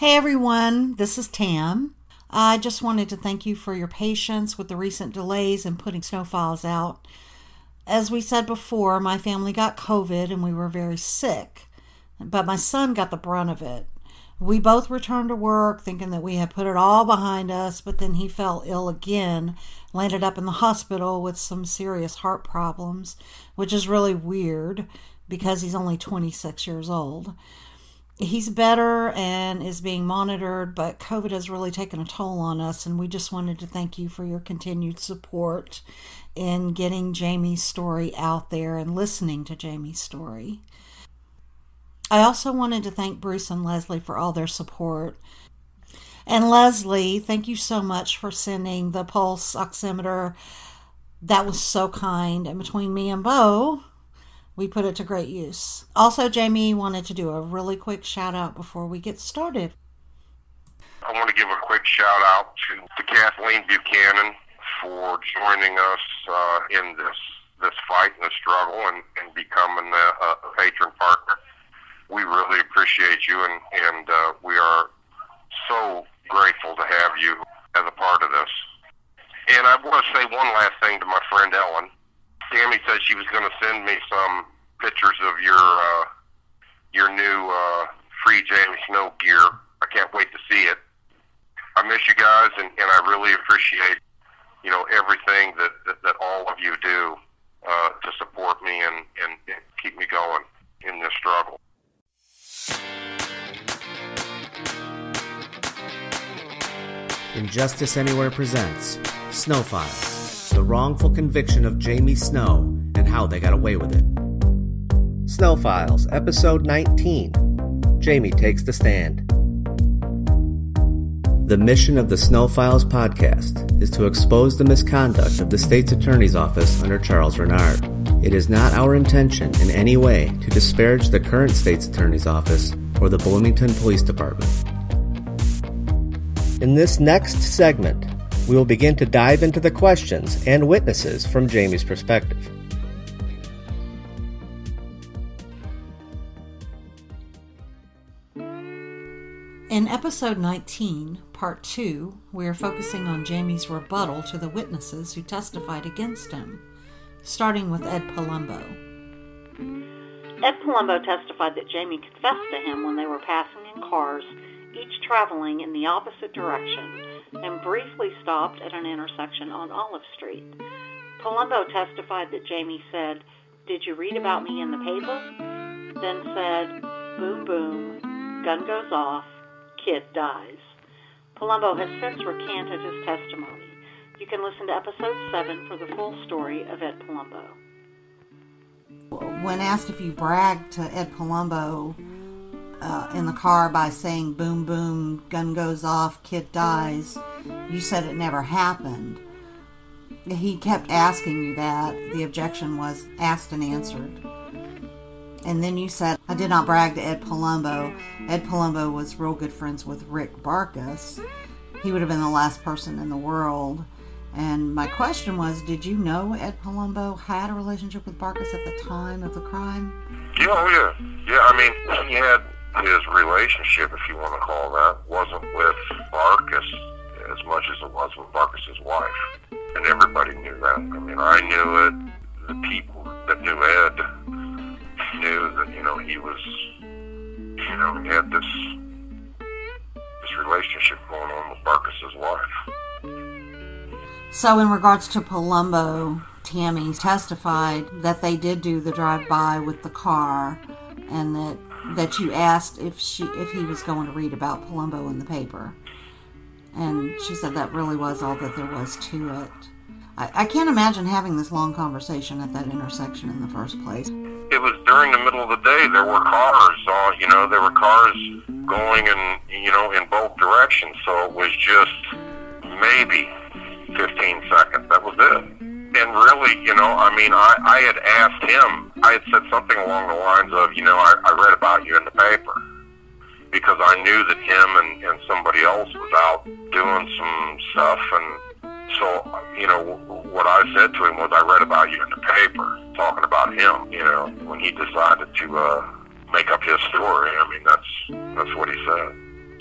Hey everyone, this is Tam. I just wanted to thank you for your patience with the recent delays in putting Snow Files out. As we said before, my family got COVID and we were very sick, but my son got the brunt of it. We both returned to work thinking that we had put it all behind us, but then he fell ill again, landed up in the hospital with some serious heart problems, which is really weird because he's only 26 years old. He's better and is being monitored, but COVID has really taken a toll on us, and we just wanted to thank you for your continued support in getting Jamie's story out there and listening to Jamie's story. I also wanted to thank Bruce and Leslie for all their support. And Leslie, thank you so much for sending the pulse oximeter. That was so kind, and between me and Bo, we put it to great use. Also, Jamie wanted to do a really quick shout out before we get started. I want to give a quick shout out to Kathleen Buchanan for joining us in this fight and the struggle and becoming a patron partner. We really appreciate you, and we are so grateful to have you as a part of this. And I want to say one last thing to my friend Ellen. Tammy said she was going to send me some pictures of your new free Jamie Snow gear. I can't wait to see it. I miss you guys, and I really appreciate everything that all of you do to support me and keep me going in this struggle. Injustice Anywhere presents Snow Files, the wrongful conviction of Jamie Snow and how they got away with it. Snow Files, Episode 19, Jamie Takes the Stand. The mission of the Snow Files podcast is to expose the misconduct of the state's attorney's office under Charles Renard. It is not our intention in any way to disparage the current state's attorney's office or the Bloomington Police Department. In this next segment, we will begin to dive into the questions and witnesses from Jamie's perspective. In episode 19, part 2, we are focusing on Jamie's rebuttal to the witnesses who testified against him, starting with Ed Palumbo. Ed Palumbo testified that Jamie confessed to him when they were passing in cars, each traveling in the opposite direction, and briefly stopped at an intersection on Olive Street. Palumbo testified that Jamie said, "Did you read about me in the paper?" Then said, "Boom, boom, gun goes off, kid dies." Palumbo has since recanted his testimony. You can listen to episode 7 for the full story of Ed Palumbo. When asked if you bragged to Ed Palumbo in the car by saying, "Boom, boom, gun goes off, kid dies," you said it never happened. He kept asking you that. The objection was asked and answered. And then you said, "I did not brag to Ed Palumbo." Ed Palumbo was real good friends with Rick Barkus. He would have been the last person in the world. And my question was, did you know Ed Palumbo had a relationship with Barkus at the time of the crime? Yeah, I mean, he had his relationship, if you want to call that, wasn't with Barkus as much as it was with Barkus's wife. And everybody knew that. I mean, I knew it. The people that knew Ed knew that, he was, he had this relationship going on with Barkus's wife. So in regards to Palumbo, Tammy testified that they did do the drive-by with the car, and that you asked if he was going to read about Palumbo in the paper. And she said that really was all that there was to it. I can't imagine having this long conversation at that intersection in the first place. It was during the middle of the day. There were cars, there were cars going in both directions. So it was just maybe 15 seconds. That was it. And really, I had asked him, I had said something along the lines of, I read about you in the paper. Because I knew that him and somebody else was out doing some stuff. And so, what I said to him was, I read about you in the paper, talking about him, when he decided to make up his story. I mean, that's what he said.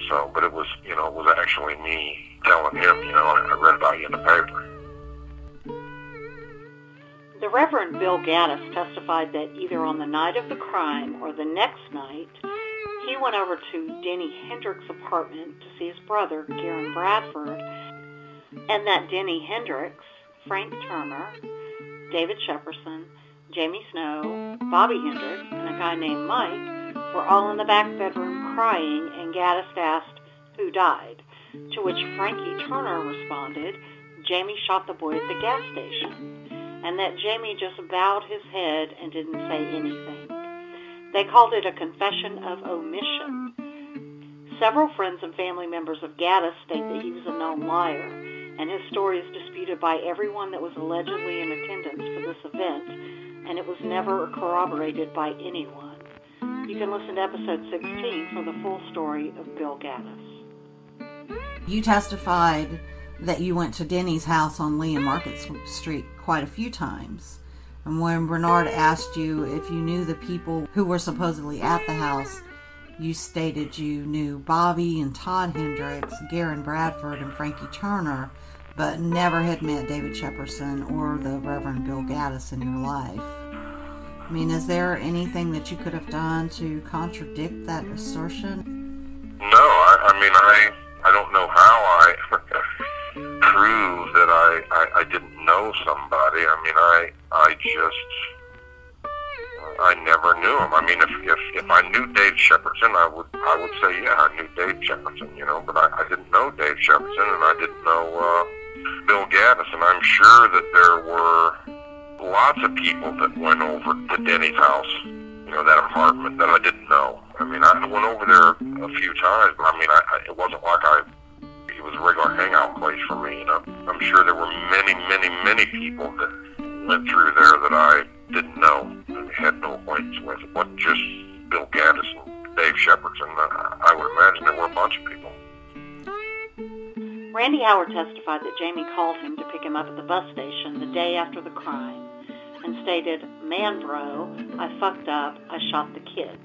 So So, but it was actually me telling him, I read about you in the paper. The Reverend Bill Gaddis testified that either on the night of the crime or the next night, he went over to Denny Hendricks' apartment to see his brother, Garen Bradford, and that Denny Hendricks, Frank Turner, David Shepperson, Jamie Snow, Bobby Hendricks, and a guy named Mike were all in the back bedroom crying, and Gaddis asked who died, to which Frankie Turner responded, Jamie shot the boy at the gas station, and that Jamie just bowed his head and didn't say anything. They called it a confession of omission. Several friends and family members of Gaddis state that he was a known liar, and his story is disputed by everyone that was allegedly in attendance for this event, and it was never corroborated by anyone. You can listen to episode 16 for the full story of Bill Gaddis. You testified that you went to Denny's house on Lee and Market Street quite a few times. And when Bernard asked you if you knew the people who were supposedly at the house, you stated you knew Bobby and Todd Hendricks, Garen Bradford, and Frankie Turner, but never had met David Shepperson or the Reverend Bill Gaddis in your life. I mean, is there anything that you could have done to contradict that assertion? No, I don't know how I prove that I didn't know somebody. I never knew him. I mean, if I knew Dave Shepperson, I would say, yeah, I knew Dave Shepperson, but I didn't know Dave Shepperson, and I didn't know Bill Gaddis, and I'm sure that there were lots of people that went over to Denny's house, that apartment, that I didn't know. I mean, I went over there a few times, but it wasn't like it was a regular hangout place for me, I'm sure there were many, many, many people that went through there that I didn't know and had no acquaintance with. It wasn't just Bill Gaddis and Dave Shepperson. I would imagine there were a bunch of people. Randy Howard testified that Jamie called him to pick him up at the bus station the day after the crime and stated, "Man, bro, I fucked up. I shot the kid."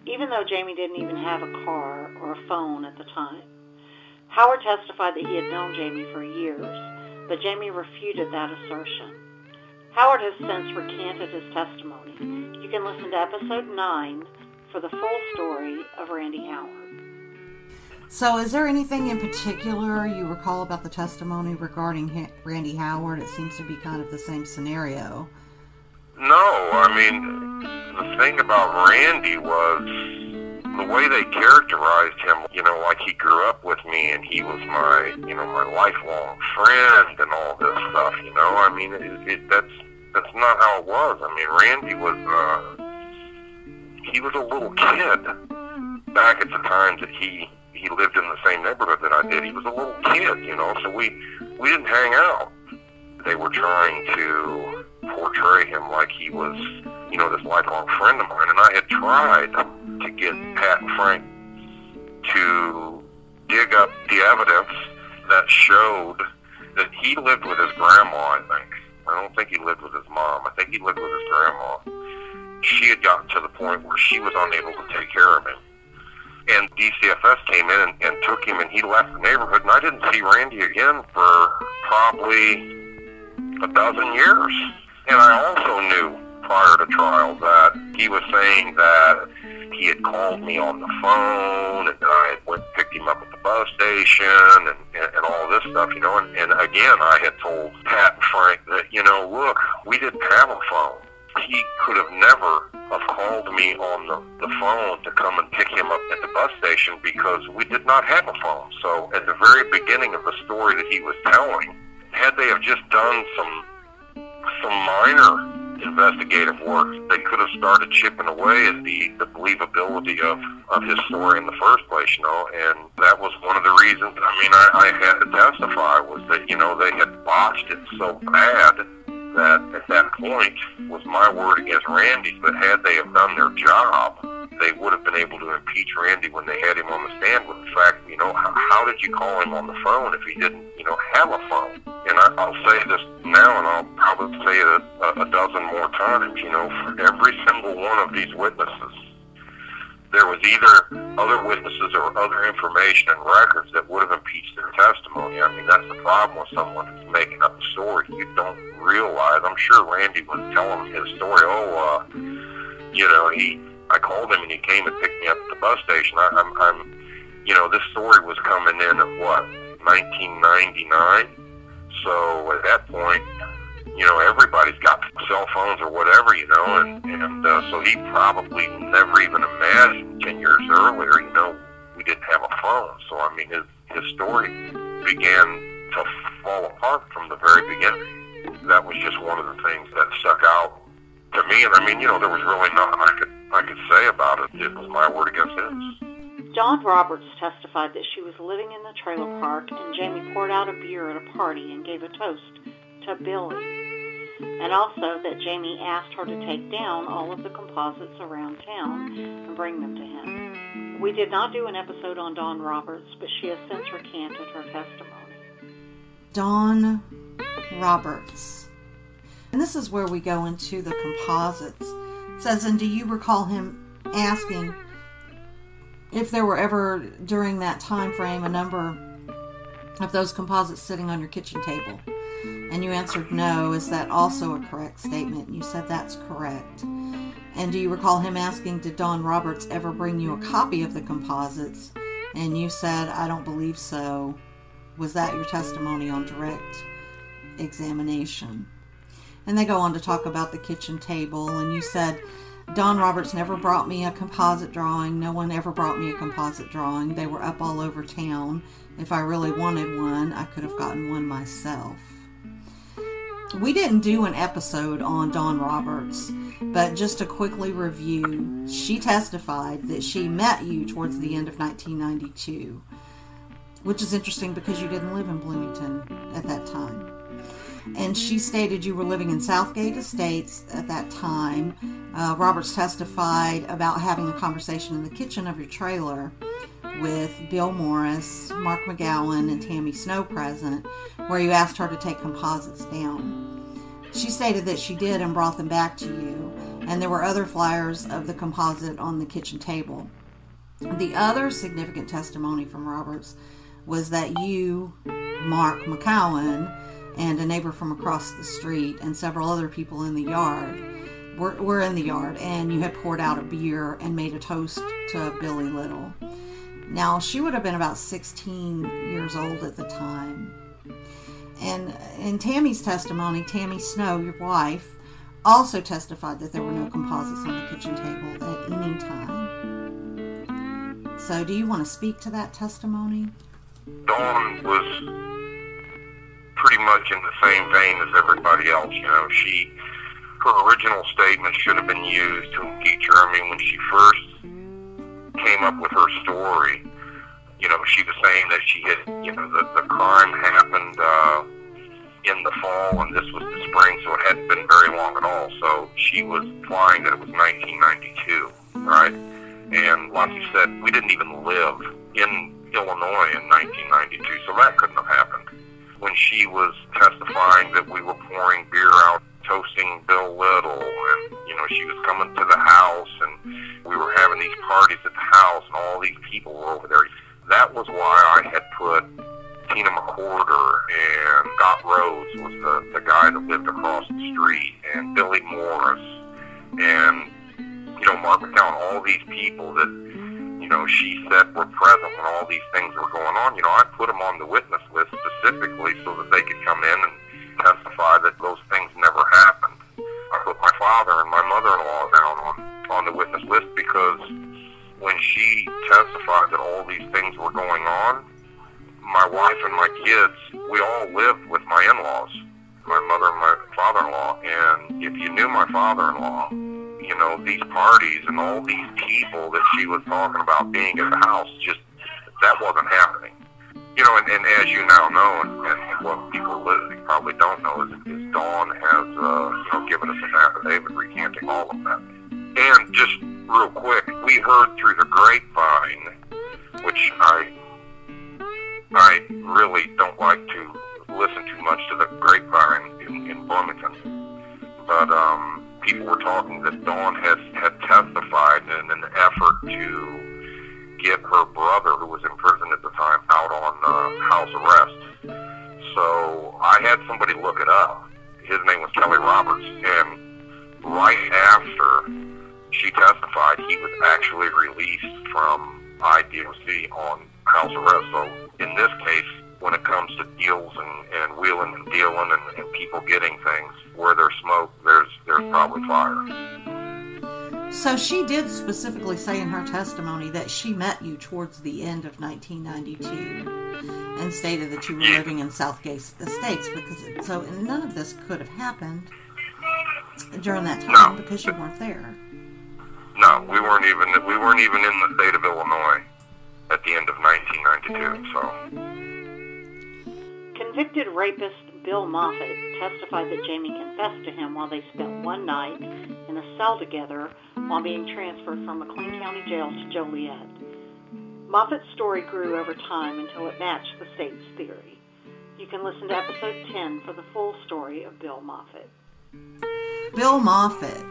Even though Jamie didn't even have a car or a phone at the time. Howard testified that he had known Jamie for years, but Jamie refuted that assertion. Howard has since recanted his testimony. You can listen to episode 9 for the full story of Randy Howard. So is there anything in particular you recall about the testimony regarding Randy Howard? It seems to be kind of the same scenario. No, the thing about Randy was the way they characterized him, like he grew up with me and he was my, my lifelong friend and all this stuff, that's not how it was. Randy was, he was a little kid back at the time that he lived in the same neighborhood that I did. He was a little kid, so we didn't hang out. They were trying to portray him like he was, this lifelong friend of mine, and I had tried to get Pat and Frank to dig up the evidence that showed that he lived with his grandma, I think. I don't think he lived with his mom. I think he lived with his grandma. She had gotten to the point where she was unable to take care of him. And DCFS came in and took him, and he left the neighborhood, and I didn't see Randy again for probably a dozen years. And I also knew prior to trial that he was saying that he had called me on the phone, and I had went and picked him up at the bus station, and all this stuff, and again, I had told Pat and Frank that, look, we didn't have a phone. He could have never have called me on the phone to come and pick him up at the bus station because we did not have a phone. So at the very beginning of the story that he was telling, had they have just done some minor investigative work, they could have started chipping away at the believability of his story in the first place, and that was one of the reasons, I had to testify, was that, they had botched it so bad that at that point was my word against Randy's, but had they have done their job, they would have been able to impeach Randy when they had him on the stand with the fact, how did you call him on the phone if he didn't, have a phone? And I'll say this now, and I'll probably say it a dozen more times, for every single one of these witnesses there was either other witnesses or other information and records that would have impeached their testimony. I mean, that's the problem with someone who's making up a story. You don't realize. I'm sure Randy was telling his story. I called him and he came and picked me up at the bus station. This story was coming in at 1999. So at that point, everybody's got cell phones or whatever, and so he probably never even imagined 10 years earlier, we didn't have a phone. So, I mean, his story began to fall apart from the very beginning. That was just one of the things that stuck out to me. And, I mean, there was really nothing I could say about it. It was my word against his. Dawn Roberts testified that she was living in the trailer park and Jamie poured out a beer at a party and gave a toast to Billy. And also that Jamie asked her to take down all of the composites around town and bring them to him. We did not do an episode on Dawn Roberts, but she has since recanted her testimony. Dawn Roberts. And this is where we go into the composites. It says, and do you recall him asking if there were ever, during that time frame, a number of those composites sitting on your kitchen table? And you answered no. Is that also a correct statement? And you said that's correct. And do you recall him asking, did Dawn Roberts ever bring you a copy of the composites? And you said, I don't believe so. Was that your testimony on direct examination? And they go on to talk about the kitchen table. And you said, Dawn Roberts never brought me a composite drawing. No one ever brought me a composite drawing. They were up all over town. If I really wanted one, I could have gotten one myself. We didn't do an episode on Dawn Roberts, but just to quickly review, she testified that she met you towards the end of 1992, which is interesting because you didn't live in Bloomington at that time. And she stated you were living in Southgate Estates at that time. Roberts testified about having a conversation in the kitchen of your trailer with Bill Morris, Mark McGowan, and Tammy Snow present, where you asked her to take composites down. She stated that she did and brought them back to you, and there were other flyers of the composite on the kitchen table. The other significant testimony from Roberts was that you, Mark McGowan, and a neighbor from across the street, and several other people in the yard, were in the yard, and you had poured out a beer and made a toast to Billy Little. Now, she would have been about 16 years old at the time. And in Tammy's testimony, Tammy Snow, your wife, also testified that there were no composites on the kitchen table at any time. So do you want to speak to that testimony? Dawn was pretty much in the same vein as everybody else. Her original statement should have been used to impeach her. I mean, when she first came up with her story, she was saying that she had, the crime happened in the fall and this was the spring, so it hadn't been very long at all. So she was implying that it was 1992, right? And like you said, we didn't even live in Illinois in 1992, so that couldn't have happened. When she was testifying that we were pouring beer out, toasting Bill Little, and, she was coming to the house, and we were having these parties at the house, and all these people were over there. That was why I had put Tina McCorder and Scott Rhodes was the guy that lived across the street, and Billy Morris, and, Mark McCown, all these people that, she said were present when all these things were going on. I put them on the witness list specifically so that they could come in and testify that those things never happened. I put my father and my mother-in-law down on the witness list because when she testified that all these things were going on, my wife and my kids, we all lived with my in-laws, my mother and my father-in-law. And if you knew my father-in-law, these parties and all these people that she was talking about being at the house, just that wasn't happening. And as you now know, and what people listening probably don't know, is Dawn has given us an affidavit recanting all of that. And just real quick, we heard through the grapevine, which I really don't like to listen too much to the grapevine in Bloomington, but people were talking that Dawn had testified in an effort to get her brother, who was in prison at the time, out on house arrest. So I had somebody look it up. His name was Kelly Roberts, and right after she testified, he was actually released from IDOC on house arrest. So in this case, when it comes to deals and wheeling and dealing and people getting things, where there's smoke, there's probably fire. So she did specifically say in her testimony that she met you towards the end of 1992 and stated that you were living in Southgate Estates, because so none of this could have happened during that time because you weren't there. No, we weren't even in the state of Illinois at the end of 1992. So, convicted rapist Bill Moffitt testified that Jamie confessed to him while they spent one night in a cell together while being transferred from McLean County Jail to Joliet. Moffitt's story grew over time until it matched the state's theory. You can listen to episode 10 for the full story of Bill Moffitt. Bill Moffitt,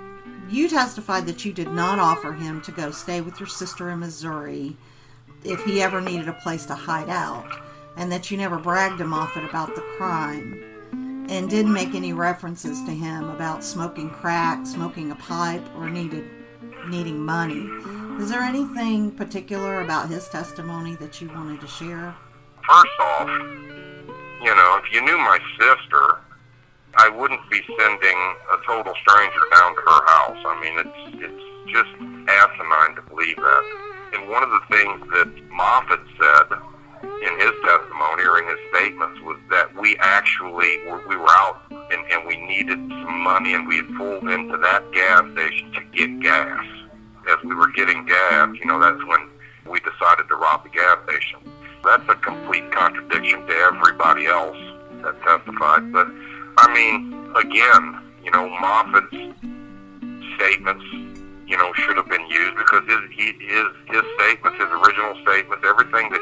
you testified that you did not offer him to go stay with your sister in Missouri if he ever needed a place to hide out, and that you never bragged to Moffitt about the crime, and didn't make any references to him about smoking crack, smoking a pipe, or needing money. Is there anything particular about his testimony that you wanted to share? First off, if you knew my sister, I wouldn't be sending a total stranger down to her house. I mean, it's just asinine to believe that. And one of the things that Moffitt said in his testimony or in his statements was that we were out and we needed some money, and we had pulled into that gas station to get gas. As we were getting gas, that's when we decided to rob the gas station. That's a complete contradiction to everybody else that testified. But, I mean, again, Moffitt's statements, should have been used, because his statements, his original statements, everything that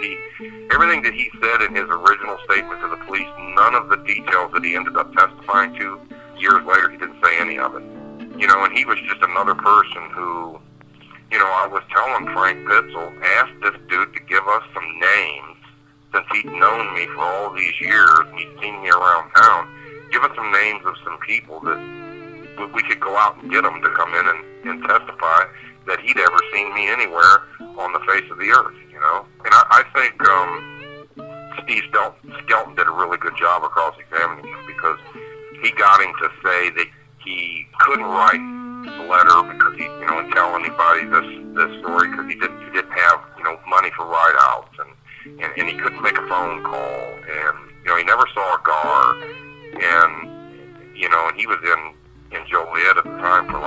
he said in his original statement to the police, none of the details that he ended up testifying to years later, he didn't say any of it. And he was just another person who, I was telling Frank Pitzel, asked this dude to give us some names, since he'd known me for all these years and he'd seen me around town. Give us some names of some people that we could go out and get them to come in and testify that he'd ever seen me anywhere on the face of the earth, And I think Steve Skelton did a really good job of cross-examining him, because he got him to say that he couldn't write a letter because he, and tell anybody this story, because he didn't have, money for ride-outs, and he couldn't make a phone call, and, he never saw a guard, and, and he was in Joliet at the time for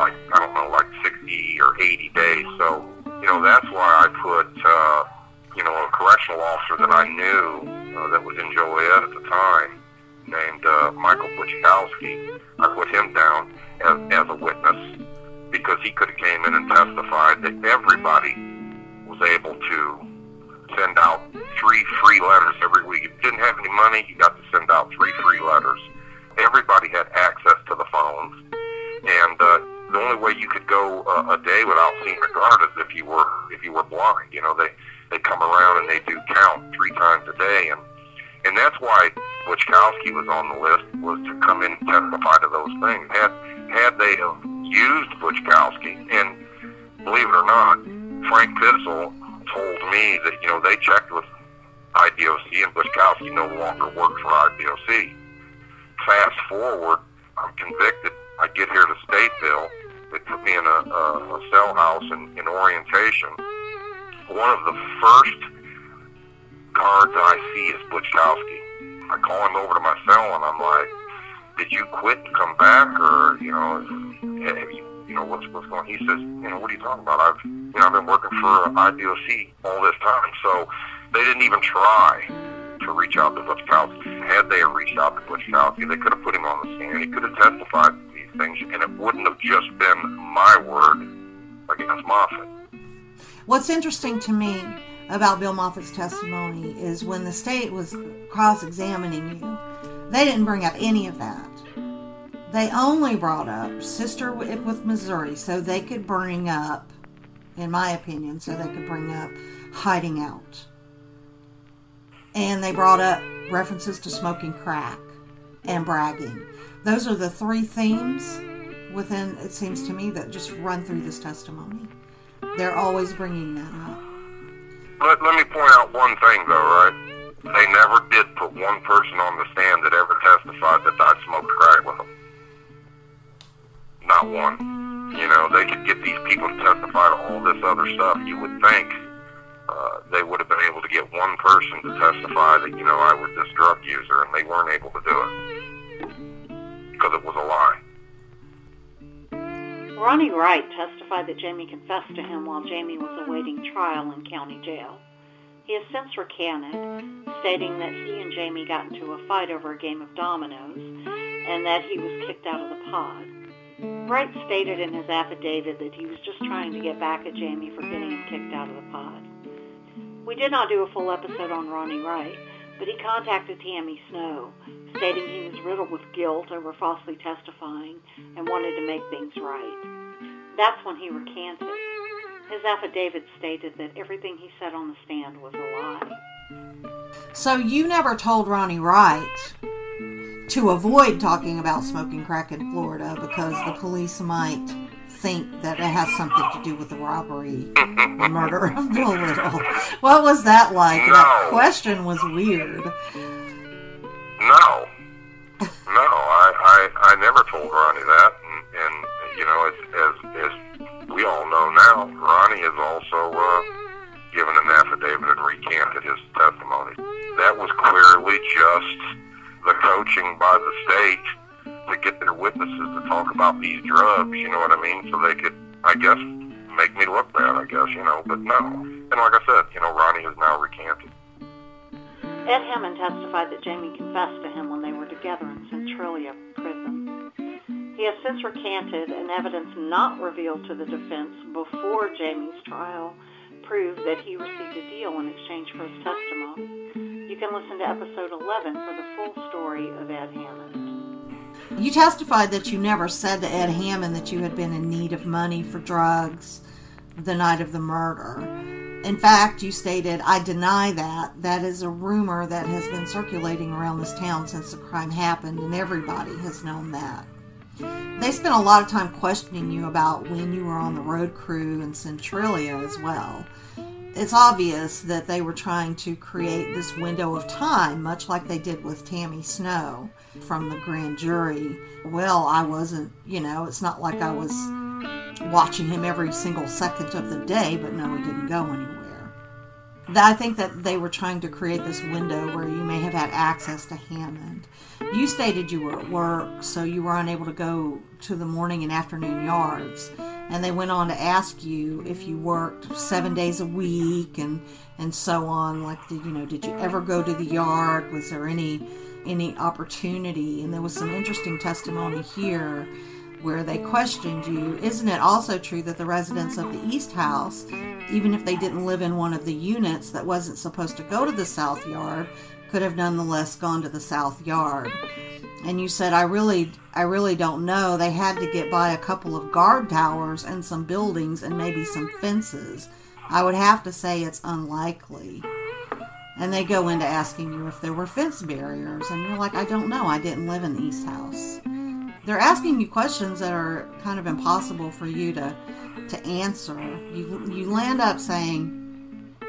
60 or 80 days. So, that's why I put, a correctional officer that I knew that was in Joliet at the time, named Michael Buchkowski. I put him down as a witness, because he could have came in and testified that everybody was able to send out 3 free letters every week. If you didn't have any money, you got to send out 3 free letters. Everybody had access to the phones, and the only way you could go a day without seeing a guard is if you were blind. They come around and they do count 3 times a day, and that's why Buchkowski was on the list, was to come in and testify to those things. Had they used Buchkowski, and believe it or not, Frank Pitzel told me that they checked with IDOC and Buchkowski no longer worked for IDOC. Fast forward, I'm convicted. I get here to Stateville. They put me in a cell house in orientation. One of the first guards I see is Buchkowski. I call him over to my cell and I'm like, "Did you quit and come back, or what's going on?" He says, "What are you talking about? I've been working for IDOC all this time." So they didn't even try to reach out to Buchkowski. Had they reached out to Buchkowski, they could have put him on the stand. He could have testified to these things, and it wouldn't have just been my word against Moffitt. What's interesting to me about Bill Moffitt's testimony is when the state was cross-examining you, they didn't bring up any of that. They only brought up sister with Missouri so they could bring up, in my opinion, hiding out. And they brought up references to smoking crack and bragging. Those are the three themes within, it seems to me, that just run through this testimony. They're always bringing that up. Let me point out one thing, though, right? They never did put one person on the stand that ever testified that I'd smoked crack with them. Not one. You know, they could get these people to testify to all this other stuff. You would think they would have been able to get one person to testify that, you know, I was this drug user, and they weren't able to do it because it was a lie. Ronnie Wright testified that Jamie confessed to him while Jamie was awaiting trial in county jail. He has since recanted, stating that he and Jamie got into a fight over a game of dominoes and that he was kicked out of the pod. Wright stated in his affidavit that he was just trying to get back at Jamie for getting him kicked out of the pod. We did not do a full episode on Ronnie Wright, but he contacted Tammy Snow, stating he was riddled with guilt over falsely testifying and wanted to make things right. That's when he recanted. His affidavit stated that everything he said on the stand was a lie. So you never told Ronnie Wright to avoid talking about smoking crack in Florida because the police might think that it has something to do with the robbery, the murder of Bill Little. What was that like? No. That question was weird. No, I never told Ronnie that, and you know, as we all know now, Ronnie has also given an affidavit and recanted his testimony. That was clearly just the coaching by the state to get their witnesses to talk about these drugs, you know what I mean? So they could, I guess, make me look bad, I guess, you know, but no. And like I said, you know, Ronnie has now recanted. Ed Hammond testified that Jamie confessed to him when they were together in Centralia prison. He has since recanted, and evidence not revealed to the defense before Jamie's trial proved that he received a deal in exchange for his testimony. You can listen to episode 11 for the full story of Ed Hammond. You testified that you never said to Ed Hammond that you had been in need of money for drugs the night of the murder. In fact, you stated, "I deny that. That is a rumor that has been circulating around this town since the crime happened, and everybody has known that." They spent a lot of time questioning you about when you were on the road crew in Centralia as well. It's obvious that they were trying to create this window of time, much like they did with Tammy Snow from the grand jury. Well, I wasn't, you know, it's not like I was watching him every single second of the day, but no, he didn't go anywhere. I think that they were trying to create this window where you may have had access to Hammond. You stated you were at work, so you were unable to go to the morning and afternoon yards. And they went on to ask you if you worked 7 days a week and so on. Like, did you ever go to the yard? Was there any opportunity? And there was some interesting testimony here where they questioned you. Isn't it also true that the residents of the East House, even if they didn't live in one of the units that wasn't supposed to go to the South Yard, could have nonetheless gone to the South Yard? And you said, I really don't know. They had to get by a couple of guard towers and some buildings and maybe some fences. I would have to say it's unlikely. And they go into asking you if there were fence barriers. And you're like, I don't know. I didn't live in the East House. They're asking you questions that are kind of impossible for you to answer. You land up saying,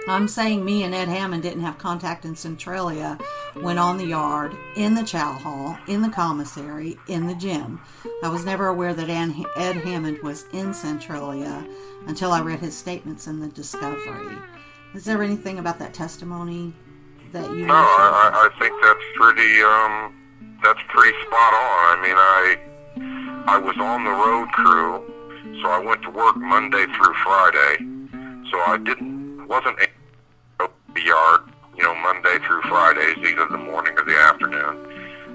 I'm saying me and Ed Hammond didn't have contact in Centralia when on the yard, in the chow hall, in the commissary, in the gym. I was never aware that Ed Hammond was in Centralia until I read his statements in the discovery. Is there anything about that testimony that you... No, I think that's pretty spot on. I mean, I was on the road crew, so I went to work Monday through Friday, so I wasn't able to go to the yard, Monday through Fridays, either the morning or the afternoon.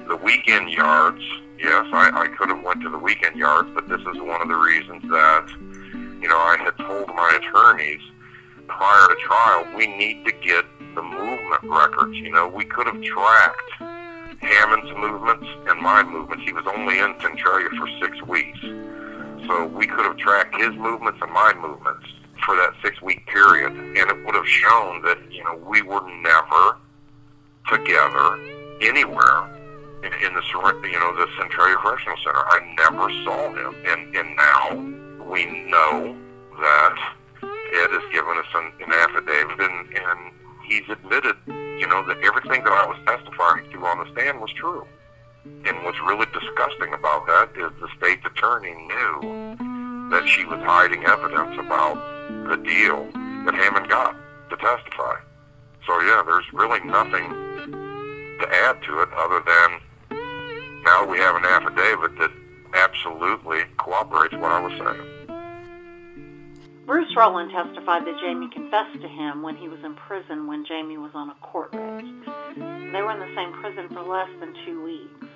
The weekend yards, yes, I could have went to the weekend yards, but this is one of the reasons that, I had told my attorneys prior to trial, we need to get the movement records. We could have tracked Hammond's movements and my movements. He was only in Centralia for 6 weeks. So we could have tracked his movements and my movements for that 6-week period, and it would have shown that, we were never together anywhere in the the Centralia Correctional Center. I never saw him, and now we know that Ed has given us an affidavit, and he's admitted, that everything that I was testifying to on the stand was true. And what's really disgusting about that is the state's attorney knew that she was hiding evidence about the deal that Hammond got to testify. So yeah, there's really nothing to add to it other than now we have an affidavit that absolutely corroborates what I was saying. Bruce Rowland testified that Jamie confessed to him when he was in prison when Jamie was on a court writ. They were in the same prison for less than 2 weeks.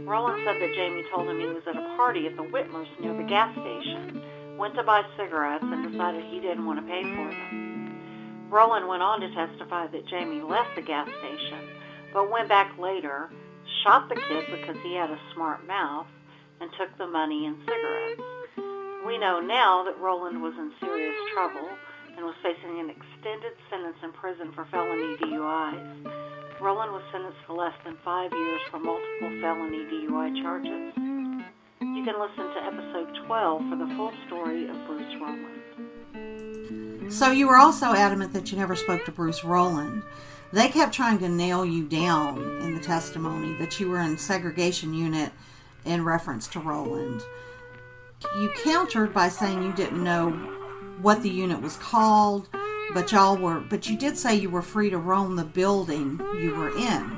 Rowland said that Jamie told him he was at a party at the Whitmers near the gas station, went to buy cigarettes, and decided he didn't want to pay for them. Rowland went on to testify that Jamie left the gas station, but went back later, shot the kid because he had a smart mouth, and took the money and cigarettes. We know now that Rowland was in serious trouble and was facing an extended sentence in prison for felony DUIs. Rowland was sentenced to less than 5 years for multiple felony DUI charges. You can listen to episode 12 for the full story of Bruce Rowland. So you were also adamant that you never spoke to Bruce Rowland. They kept trying to nail you down in the testimony that you were in segregation unit in reference to Rowland. You countered by saying you didn't know what the unit was called, but you did say you were free to roam the building you were in.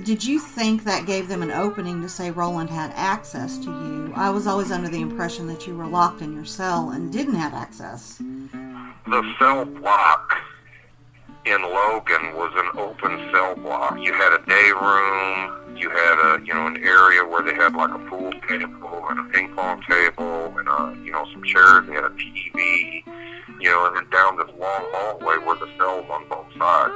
Did you think that gave them an opening to say Rowland had access to you? I was always under the impression that you were locked in your cell and didn't have access. The cell block in Logan was an open cell block. You had a day room, you had an area where they had like a pool table and a ping pong table and some chairs. They had a TV, and then down this long hallway were the cells on both sides.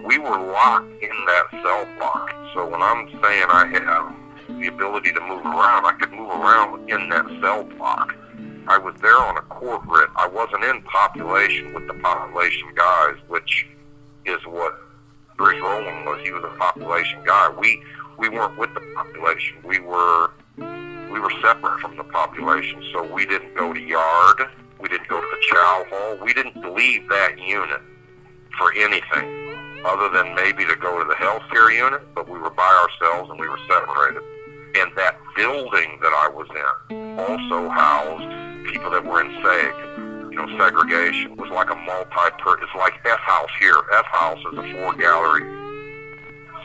We were locked in that cell block. So when I'm saying I have the ability to move around, I could move around within that cell block. I was there on a court writ. I wasn't in population with the population guys, which is what Bruce Rowland was. He was a population guy. We weren't with the population. We were separate from the population, so we didn't go to yard. We didn't go to the chow hall. We didn't leave that unit for anything other than maybe to go to the healthcare unit, but we were by ourselves and we were separated. And that building that I was in also housed people that were in segregation. It was like a it's like F House here. F House is a 4-gallery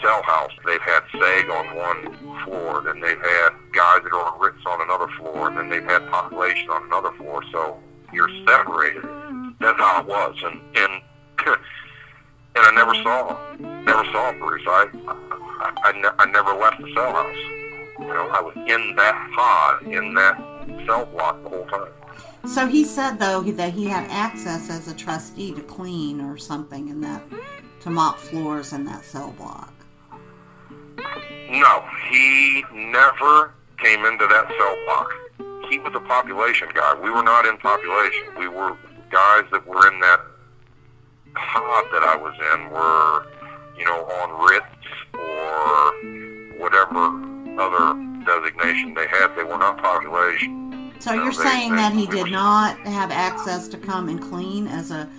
cell house. They've had SAG on one floor, then they've had guys that are on Ritz on another floor, and then they've had population on another floor. So you're separated. That's how it was. And I never saw Bruce. I never left the cell house. I was in that pod, in that cell block the whole time. So he said, though, that he had access as a trustee to clean or something to mop floors in that cell block. No, he never came into that cell block. He was a population guy. We were not in population. We were guys that were in that pod that I was in were, on Ritz or whatever other designation they had. They were not population. So you're saying that he did not have access to come and clean as a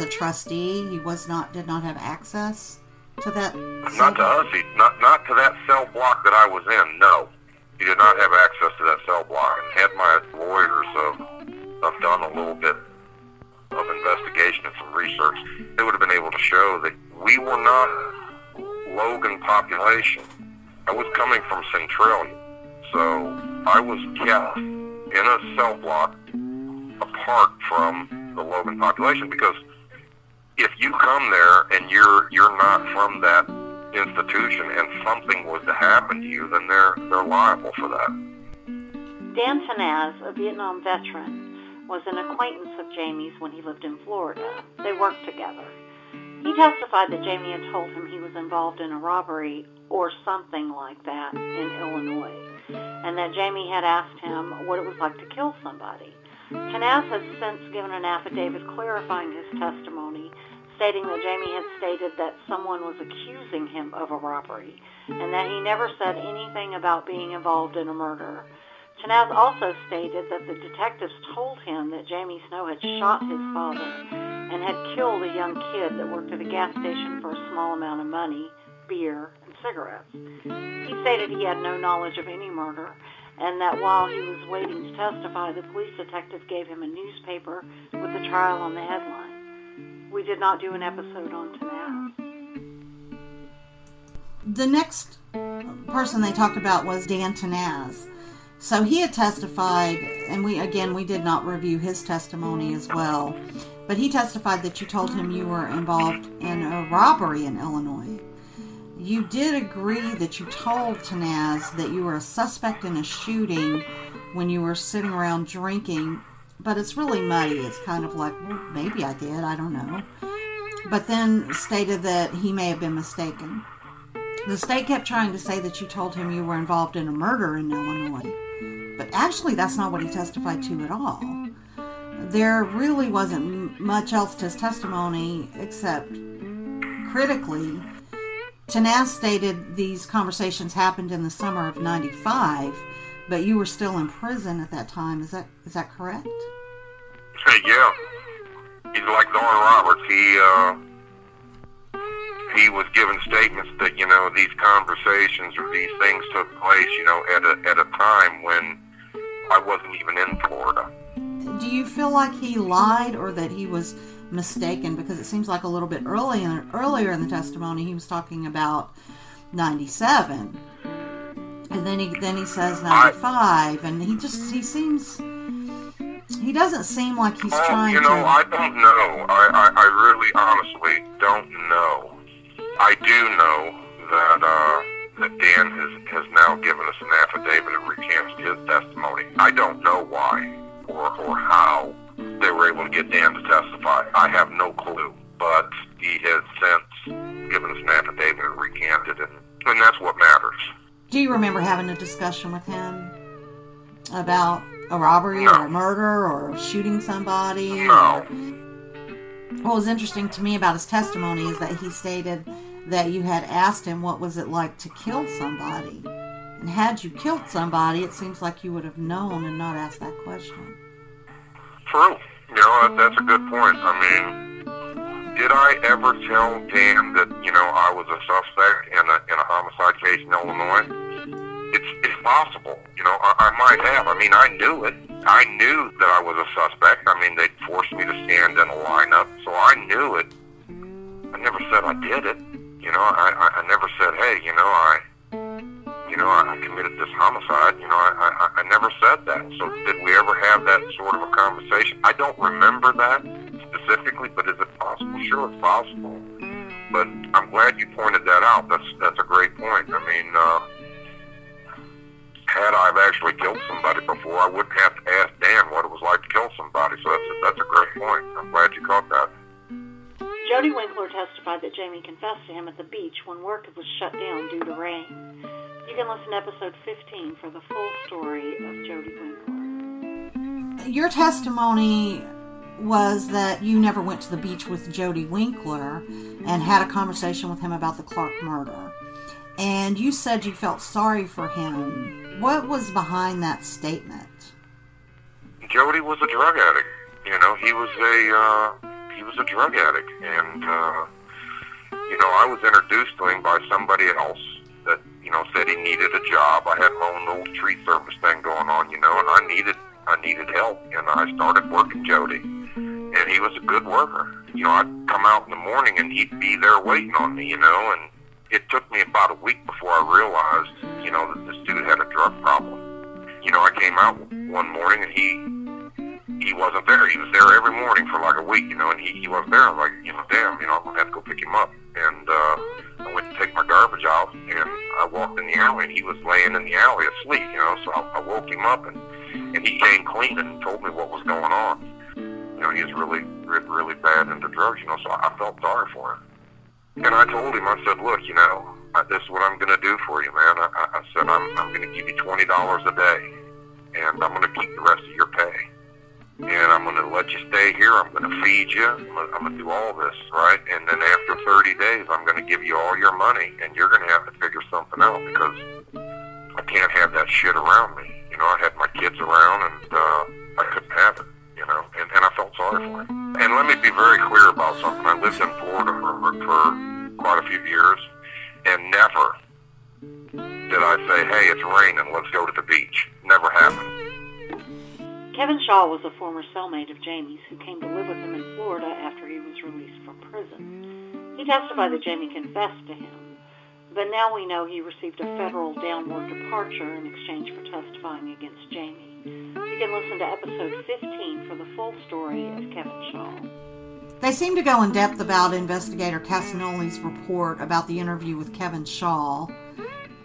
trustee? He did not have access to that? Not to us. Not to that cell block that I was in, no. He did not have access to that cell block. And had my lawyers have done a little bit of investigation and some research, they would have been able to show that we were not Logan population. I was coming from Centralia, so I was kept in a cell block apart from the Logan population, because if you come there and you're not from that institution and something was to happen to you, then they're liable for that. Dan Tanaz, a Vietnam veteran, was an acquaintance of Jamie's when he lived in Florida. They worked together. He He testified that Jamie had told him he was involved in a robbery or something like that in Illinois, and that Jamie had asked him what it was like to kill somebody. Tanaz has since given an affidavit clarifying his testimony, stating that Jamie had stated that someone was accusing him of a robbery, and that he never said anything about being involved in a murder. Tanaz also stated that the detectives told him that Jamie Snow had shot his father and had killed a young kid that worked at a gas station for a small amount of money, beer, and cigarettes. He stated he had no knowledge of any murder, and that while he was waiting to testify, the police detective gave him a newspaper with the trial on the headline. We did not do an episode on Tanaz. The next person they talked about was Dan Tanaz. So he had testified, and we did not review his testimony as well, but he testified that you told him you were involved in a robbery in Illinois. You did agree that you told Tanaz that you were a suspect in a shooting when you were sitting around drinking, but it's really muddy. It's kind of like, well, maybe I did, I don't know. But then stated that he may have been mistaken. The state kept trying to say that you told him you were involved in a murder in Illinois, but actually that's not what he testified to at all. There really wasn't much else to his testimony except, critically, Tanaz stated these conversations happened in the summer of '95, but you were still in prison at that time. Is that correct? Yeah. He's like Don Roberts. He was given statements that, these conversations or these things took place, at a time when I wasn't even in Florida. Do you feel like he lied or that he was mistaken? Because it seems like a little bit earlier in the testimony he was talking about 97, and then he says 95, and he doesn't seem like he's trying to. I don't know. I really honestly don't know. I do know that Dan has now given us an affidavit that recants his testimony. I don't know why or how they were able to get Dan to testify. I have no clue. But he has since given us an affidavit and recanted it, and that's what matters. Do you remember having a discussion with him about a robbery No. or a murder or shooting somebody? No. What was interesting to me about his testimony is that he stated that you had asked him what was it like to kill somebody. And had you killed somebody, it seems like you would have known and not asked that question. True. That's a good point. I mean, did I ever tell Dan that, I was a suspect in a homicide case in Illinois? It's possible. I might have. I mean, I knew it. I knew that I was a suspect. I mean, they forced me to stand in a lineup, so I knew it. I never said I did it. I never said, hey, I committed this homicide. I never said that. So did we ever have that sort of a conversation? I don't remember that specifically, but is it possible? Sure, it's possible. But I'm glad you pointed that out. That's a great point. I mean, had I actually killed somebody before, I wouldn't have to ask Dan what it was like to kill somebody. So that's a great point. I'm glad you caught that. Jody Winkler testified that Jamie confessed to him at the beach when work was shut down due to rain. You can listen to episode 15 for the full story of Jody Winkler. Your testimony was that you never went to the beach with Jody Winkler and had a conversation with him about the Clark murder. And you said you felt sorry for him. What was behind that statement? Jody was a drug addict. He was a drug addict, and I was introduced to him by somebody else that said he needed a job. I had my own little tree service thing going on, and I needed help, and I started working Jody, and he was a good worker. I'd come out in the morning and he'd be there waiting on me, and it took me about a week before I realized, that this dude had a drug problem. I came out one morning and he wasn't there. He was there every morning for like a week, and he wasn't there. I'm like, damn, I'm going to have to go pick him up. And I went to take my garbage out, and I walked in the alley, and he was laying in the alley asleep, so I woke him up, and he came clean and told me what was going on. He was really, really bad into drugs, so I felt sorry for him. And I told him, I said, look, this is what I'm going to do for you, man. I said, I'm going to give you $20 a day, and I'm going to keep the rest of your pay. And I'm going to let you stay here. I'm going to feed you. I'm going to do all this, right? And then after 30 days, I'm going to give you all your money, and you're going to have to figure something out because I can't have that shit around me. I had my kids around, and I couldn't have it, and I felt sorry for him. And let me be very clear about something. I lived in Florida for quite a few years, and never did I say, hey, it's raining, let's go to the beach. Never happened. Kevin Shaw was a former cellmate of Jamie's who came to live with him in Florida after he was released from prison. He testified that Jamie confessed to him, but now we know he received a federal downward departure in exchange for testifying against Jamie. You can listen to episode 15 for the full story of Kevin Shaw. They seem to go in depth about investigator Casanoli's report about the interview with Kevin Shaw.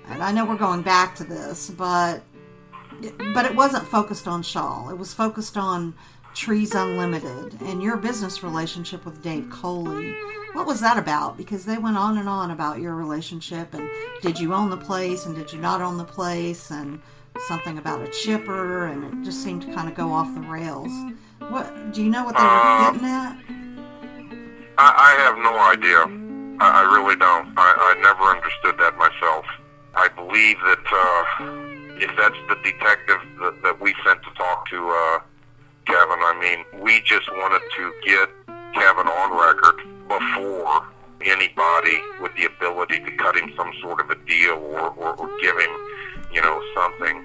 And I know we're going back to this, but it wasn't focused on Shaw. It was focused on Trees Unlimited and your business relationship with Dave Coley. What was that about? Because they went on and on about your relationship, and did you own the place and did you not own the place, and something about a chipper, and it just seemed to kind of go off the rails. What do you know what they were getting at? I have no idea. I really don't. I never understood that myself. I believe that if that's the detective that we sent to talk to Kevin, we just wanted to get Kevin on record before anybody with the ability to cut him some sort of a deal or give him, something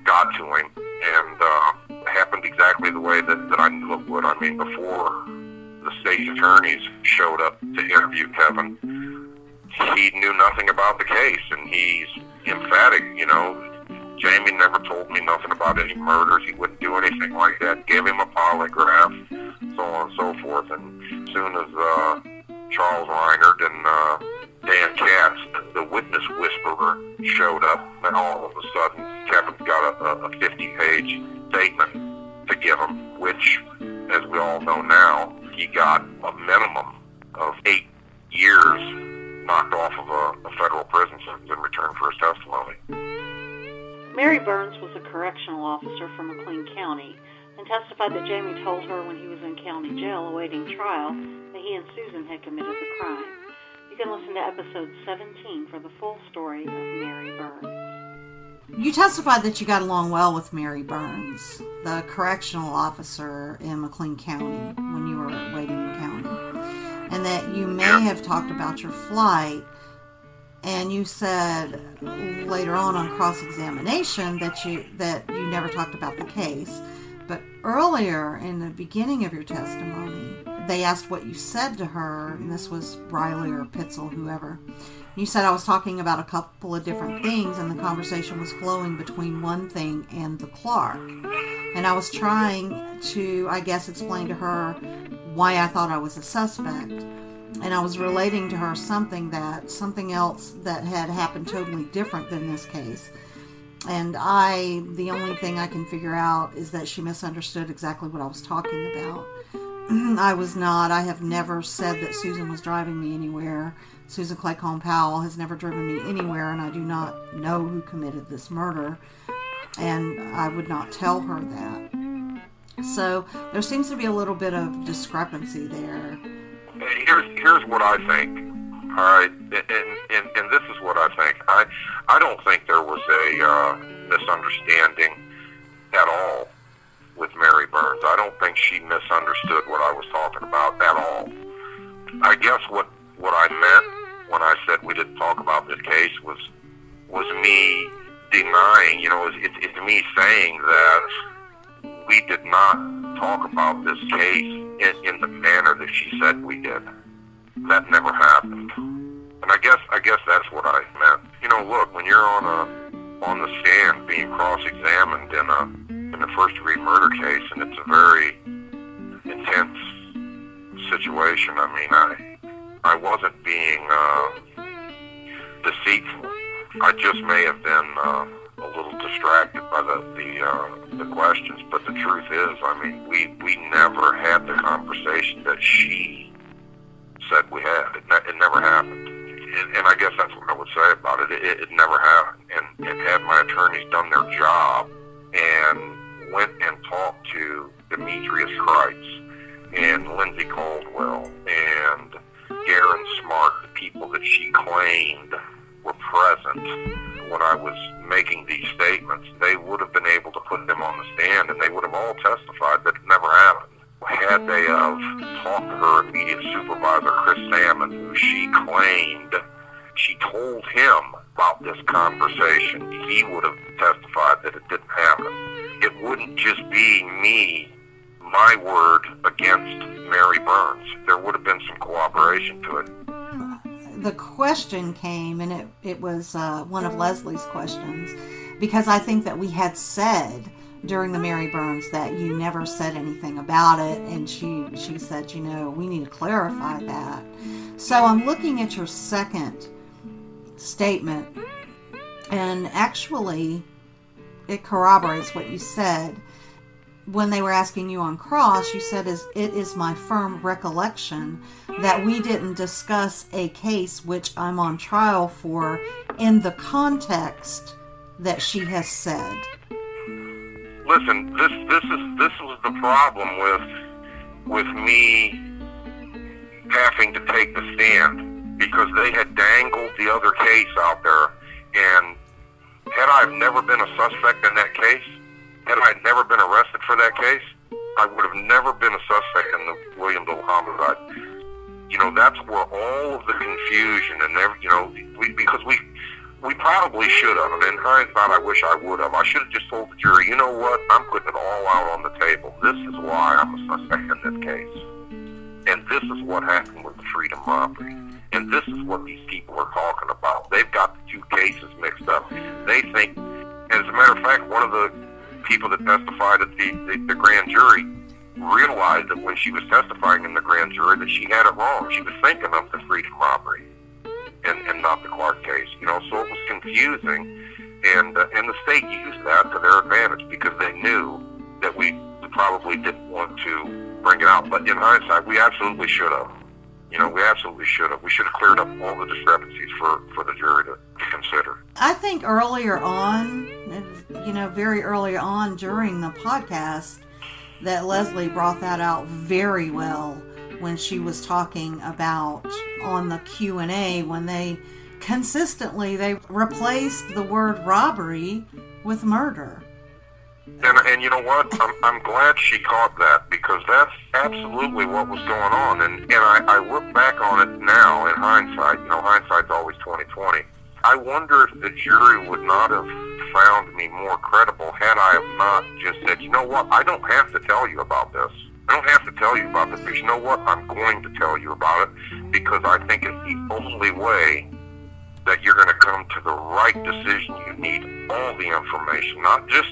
got to him. And it happened exactly the way that I knew it would. Before the state attorneys showed up to interview Kevin, he knew nothing about the case, and he's emphatic, Jamie never told me nothing about any murders. He wouldn't do anything like that. Give him a polygraph, so on and so forth. And as soon as Charles Reinert and Dan Katz, the witness whisperer, showed up, and all of a sudden Kevin's got a 50-page statement to give him, which, as we all know now, he got a minimum of 8 years knocked off of a federal prison sentence in return for his testimony. Mary Burns was a correctional officer from McLean County and testified that Jamie told her when he was in county jail awaiting trial that he and Susan had committed the crime. You can listen to episode 17 for the full story of Mary Burns. You testified that you got along well with Mary Burns, the correctional officer in McLean County when you were waiting in county, and that you may have talked about your flight. And you said later on cross-examination that you never talked about the case. But earlier in the beginning of your testimony, they asked what you said to her, and this was Riley or Pitzel, whoever. You said, I was talking about a couple of different things, and the conversation was flowing between one thing and the Clark. And I was trying to, explain to her why I thought I was a suspect. And I was relating to her something else that had happened totally different than this case. And the only thing I can figure out is that she misunderstood exactly what I was talking about. I have never said that Susan was driving me anywhere. Susan Claycomb Powell has never driven me anywhere, and I do not know who committed this murder. And I would not tell her that. So there seems to be a little bit of discrepancy there. Here's what I think, all right, and this is what I think. I don't think there was a misunderstanding at all with Mary Burns. I don't think she misunderstood what I was talking about at all. I guess what I meant when I said we didn't talk about this case was me denying, it's me saying that we did not talk about this case in the manner that she said we did. That never happened. And I guess that's what I meant. Look, when you're on the stand being cross-examined in a first-degree murder case, and it's a very intense situation. I wasn't being deceitful. I just may have been a little distracted by the questions, but the truth is, we never had the conversation that she said we had. It never happened. And I guess that's what I would say about it. It never happened. And had my attorneys done their job and went and talked to Demetrius Kreitz and Lindsay Caldwell and Garen Smart, the people that she claimed were present when I was making these statements, they would have been able to put them on the stand, and they would have all testified that it never happened. Had they have talked to her immediate supervisor, Chris Salmon, who she claimed she told him about this conversation, he would have testified that it didn't happen. It wouldn't just be me, my word, against Mary Burns. There would have been some cooperation to it. The question came, and it was one of Leslie's questions, because I think that we had said during the Mary Burns that you never said anything about it, and she said, we need to clarify that. So I'm looking at your second statement, and actually it corroborates what you said. When they were asking you on cross, you said, it is my firm recollection that we didn't discuss a case which I'm on trial for in the context that she has said. Listen, this was the problem with me having to take the stand, because they had dangled the other case out there, and had I never been a suspect in that case, had I never been arrested for that case, I would have never been a suspect in the Williamsville homicide. That's where all of the confusion and because we probably should have, and in hindsight, I wish I would have. I should have just told the jury, you know what, I'm putting it all out on the table. This is why I'm a suspect in this case. And this is what happened with the Freedom robbery. And this is what these people are talking about. They've got the two cases mixed up. They think, as a matter of fact, one of the people that testified at the grand jury realized that when she was testifying in the grand jury that she had it wrong. She was thinking of the Freedom robbery and not the Clark case. So it was confusing, and the state used that to their advantage because they knew that we probably didn't want to bring it out. But in hindsight, we absolutely should have. We absolutely should have. We should have cleared up all the discrepancies for the jury to consider. I think earlier on, very early on during the podcast, that Leslie brought that out very well when she was talking about on the Q&A, when they replaced the word robbery with murder. And you know what? I'm glad she caught that, because that's absolutely what was going on. And I look back on it now in hindsight. Hindsight's always 20/20. I wonder if the jury would not have found me more credible had I have not just said, you know what? I don't have to tell you about this. I don't have to tell you about this, but you know what? I'm going to tell you about it, because I think it's the only way that you're going to come to the right decision. You need all the information, not just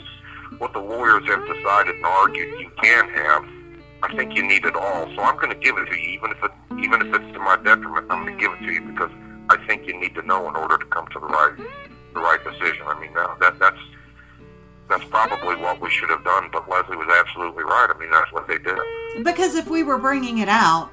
what the lawyers have decided and argued you can have. I think you need it all. So I'm going to give it to you, even if it's to my detriment. I'm going to give it to you because I think you need to know in order to come to the right decision. I mean, that's probably what we should have done. But Leslie was absolutely right. I mean, that's what they did. Because if we were bringing it out,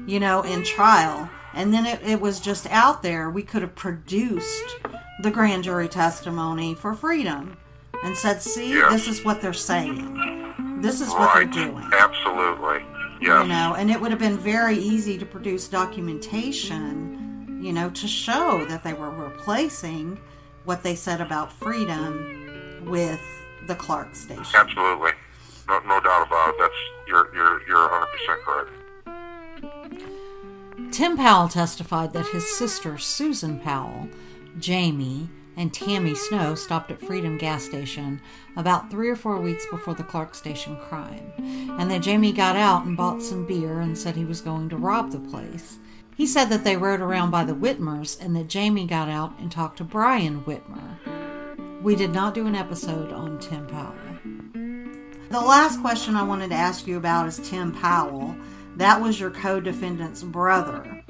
in trial, and then it was just out there, we could have produced the grand jury testimony for Freedom and said, see, yes, this is what they're saying. This is what they're doing. Absolutely. Yes. And it would have been very easy to produce documentation, to show that they were replacing what they said about Freedom with the Clark station. Absolutely. No doubt about it. You're 100% correct. Tim Powell testified that his sister Susan Powell, Jamie, and Tammy Snow stopped at Freedom gas station about 3 or 4 weeks before the Clark station crime, and that Jamie got out and bought some beer and said he was going to rob the place. He said that they rode around by the Whitmers and that Jamie got out and talked to Brian Whitmer. We did not do an episode on Tim Powell. The last question I wanted to ask you about is Tim Powell. That was your co-defendant's brother.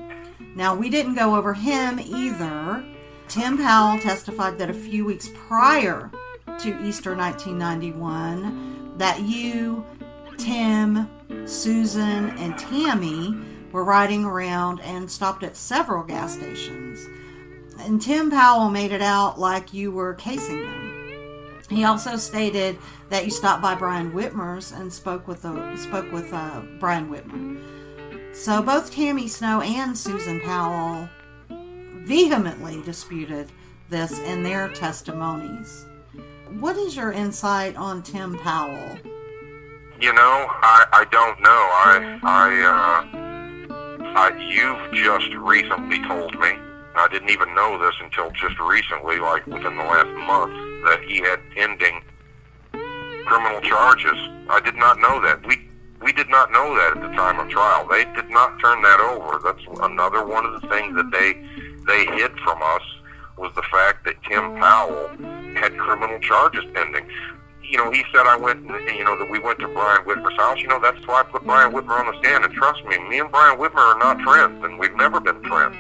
Now, we didn't go over him either. Tim Powell testified that a few weeks prior to Easter 1991, that you, Tim, Susan, and Tammy were riding around and stopped at several gas stations. And Tim Powell made it out like you were casing them. He also stated that you stopped by Brian Whitmer's and spoke with Brian Whitmer. So both Tammy Snow and Susan Powell vehemently disputed this in their testimonies. What is your insight on Tim Powell? I don't know. You've just recently told me. I didn't even know this until just recently, like within the last month, that he had pending criminal charges. I did not know that. We did not know that at the time of trial. They did not turn that over. That's another one of the things that they hid from us, was the fact that Tim Powell had criminal charges pending. He said that we went to Brian Whitmer's house. That's why I put Brian Whitmer on the stand. And trust me and Brian Whitmer are not friends, and we've never been friends.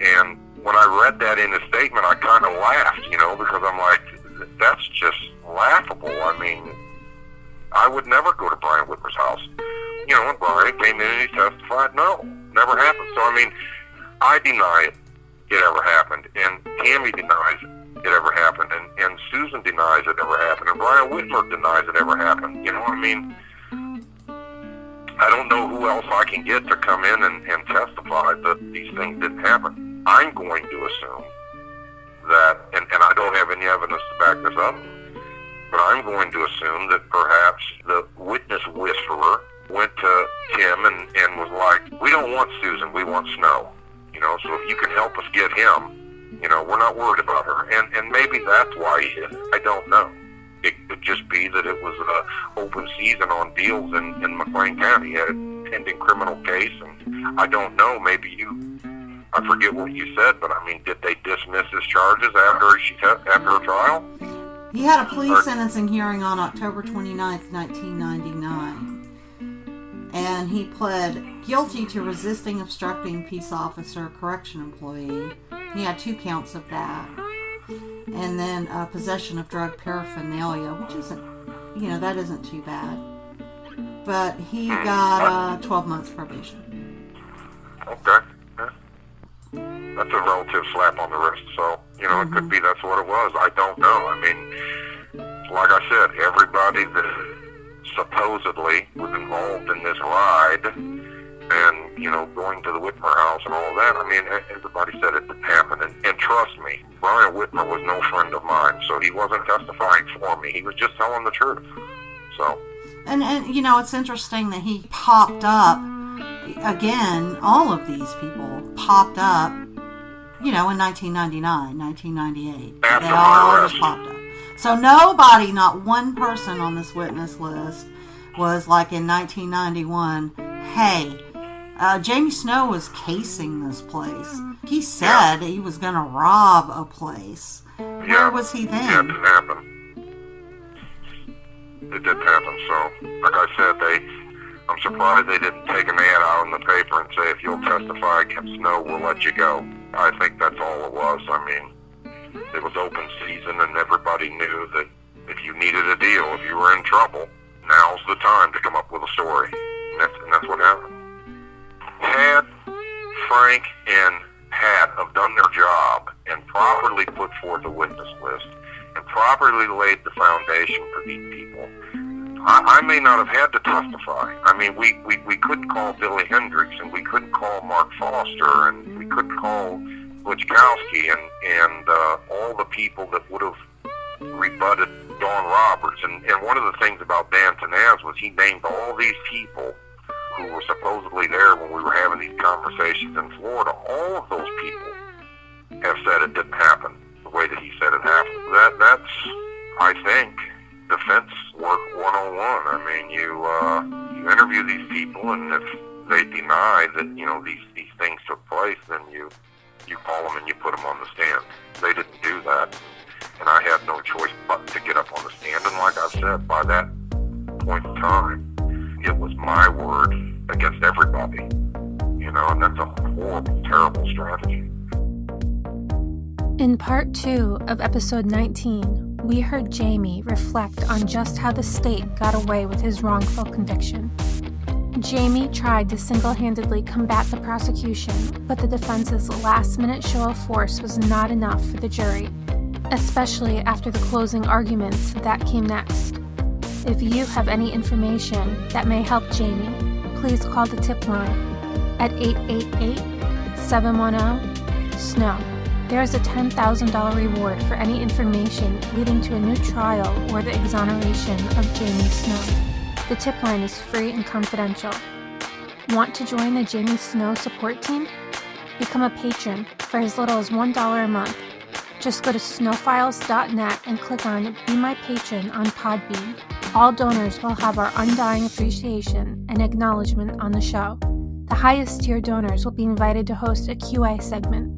And when I read that in his statement, I kind of laughed, because I'm like, that's just laughable. I mean, I would never go to Brian Whitmer's house. When Brian came in and he testified, no, never happened. So, I deny it ever happened, and Tammy denies it ever happened, and Susan denies it ever happened, and Brian Whitmer denies it ever happened. I don't know who else I can get to come in and testify that these things didn't happen. I'm going to assume that, and I don't have any evidence to back this up, but I'm going to assume that perhaps the witness whisperer went to Tim and was like, we don't want Susan, we want Snow. So if you can help us get him, we're not worried about her. And maybe that's why he did it. I don't know. It could just be that it was an open season on deals in McLean County. He had a pending criminal case, and I don't know, I forget what you said, but did they dismiss his charges after a trial? He had a plea sentencing hearing on October 29th, 1999. And he pled guilty to resisting, obstructing peace officer, correction employee. He had 2 counts of that. And then possession of drug paraphernalia, which isn't, that isn't too bad. But he got 12 months probation. Okay. That's a relative slap on the wrist. So, it could be that's what it was. I don't know. Like I said, everybody that supposedly was involved in this ride and, going to the Whitmer house and all of that, everybody said it didn't happen. And trust me, Brian Whitmer was no friend of mine, so he wasn't testifying for me. He was just telling the truth. So. And it's interesting that he popped up, again, all of these people popped up, in 1999, 1998. After they all just popped up. So nobody, not one person on this witness list was like in 1991, hey, Jamie Snow was casing this place. He said he was going to rob a place. Where was he then? Yeah, it didn't happen. It didn't happen. So, like I said, I'm surprised they didn't take an ad out in the paper and say, if you'll testify against Snow, we'll let you go. I think that's all it was. It was open season, and everybody knew that if you needed a deal, if you were in trouble, now's the time to come up with a story. And that's what happened. Had Frank and Pat have done their job and properly put forth a witness list and properly laid the foundation for these people, I may not have had to testify. We couldn't call Billy Hendricks, and we couldn't call Mark Foster, and we couldn't call Butchkowski and all the people that would have rebutted Dawn Roberts. And one of the things about Dan Tanaz was he named all these people who were supposedly there when we were having these conversations in Florida. All of those people have said it didn't happen the way that he said it happened. That's, I think, defense work 101. You interview these people, and if they deny that these things took place, then you call them and you put them on the stand. They didn't do that, and I had no choice but to get up on the stand. And like I said, by that point in time, it was my word against everybody, and that's a horrible, terrible strategy. In part 2 of episode 19, we heard Jamie reflect on just how the state got away with his wrongful conviction. Jamie tried to single-handedly combat the prosecution, but the defense's last-minute show of force was not enough for the jury, especially after the closing arguments that came next. If you have any information that may help Jamie, please call the tip line at 888-710-SNOW. There is a $10,000 reward for any information leading to a new trial or the exoneration of Jamie Snow. The tip line is free and confidential. Want to join the Jamie Snow support team? Become a patron for as little as $1 a month. Just go to snowfiles.net and click on Be My Patron on Podbean. All donors will have our undying appreciation and acknowledgement on the show. The highest tier donors will be invited to host a QA segment.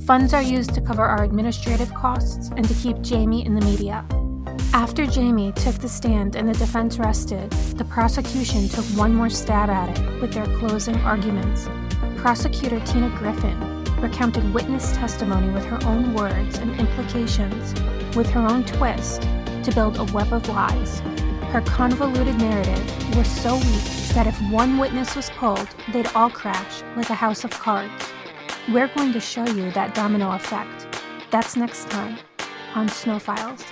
Funds are used to cover our administrative costs and to keep Jamie in the media. After Jamie took the stand and the defense rested, the prosecution took one more stab at it with their closing arguments. Prosecutor Tina Griffin recounted witness testimony with her own words and implications, with her own twist, to build a web of lies. Her convoluted narrative was so weak that if one witness was pulled, they'd all crash like a house of cards. We're going to show you that domino effect. That's next time on Snow Files.